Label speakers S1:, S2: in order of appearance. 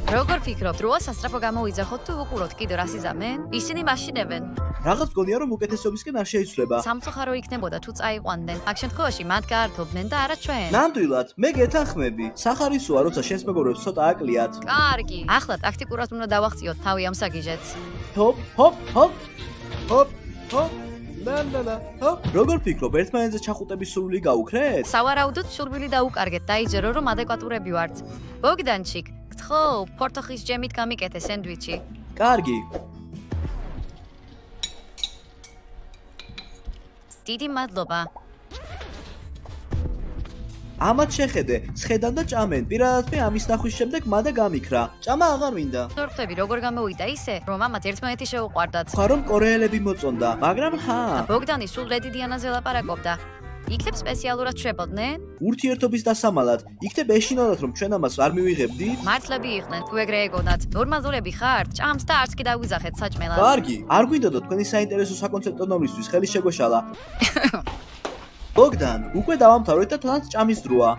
S1: როგორ ფიქრობ, დროა სასწრაფო გამოიძახოთ თუ ვუყუროთ კიდე რას იზამენ? ისინი მაშინებენ.
S2: რაღაც გონია რომ უკეთესობისკენ არ შეიცვლება.
S1: სამწუხარო იქნებოდა თუ წაიყვანდნენ. აქ შემთხვევაში მათ გაართობდნენ და არა ჩვენ.
S2: ნამდვილად, მე გეთანხმები. სახარისოა, როცა შენს მეგობრებს ცოტა აკლიათ.
S1: კარგი. ახლა ტაქტიკურად უნდა დავახციოთ თავი ამ საგიჟეთს.
S2: ჰოპ, ჰოპ, ჰოპ. ჰოპ, ჰოპ. და. ჰოპ. როგორ ფიქრობ, ერთმანეთზე ჩახუტების სურვილი გაუქრეთ?
S1: სავარაუდოდ სურვილი დაუკარგეთ, დაიჯერო რომ ადეკვატურები ვართ. ბოგდანჩიკ, გთხოვ, ფორტოხის ჯემით გამიკეთე სენდვიჩი.
S2: კარგი.
S1: დიდი მადლობა.
S2: ამათ შეხედე, სხედან და ჭამენ. პირადად მე ამის ნახვის შემდეგ მადა გამიქრა. ჭამა აღარ მინდა.
S1: ვთქვი, როგორ გამოვიდა ისე, რომ ამათ ერთმანეთი შეუყვარდათ.
S2: ხარ რომ კორეელები მოწონდა, მაგრამ ჰა.
S1: ბოგდანი სულ რედი დიანაზე ლაპარაკობდა. იქნებ სპეციალურად შევებოდნენ?
S2: ურთიერთობის დასამალად, იქნებ ეშინოდათ რომ ჩვენ ამას არ მივიღებდით?
S1: მართლები იყვნენ, თუ ეგრე ეგონათ. ნორმალურები ხართ? ჭამს და არც კი დავიზახეთ საჭმელად.
S2: კარგი, არ გვინდოდა თქვენი საინტერესო საკონცერტო ნომრისთვის ხელი შეგვეშალა. ბოგდან, უკვე დავამთავრეთ და თვალს ჭამის დროა.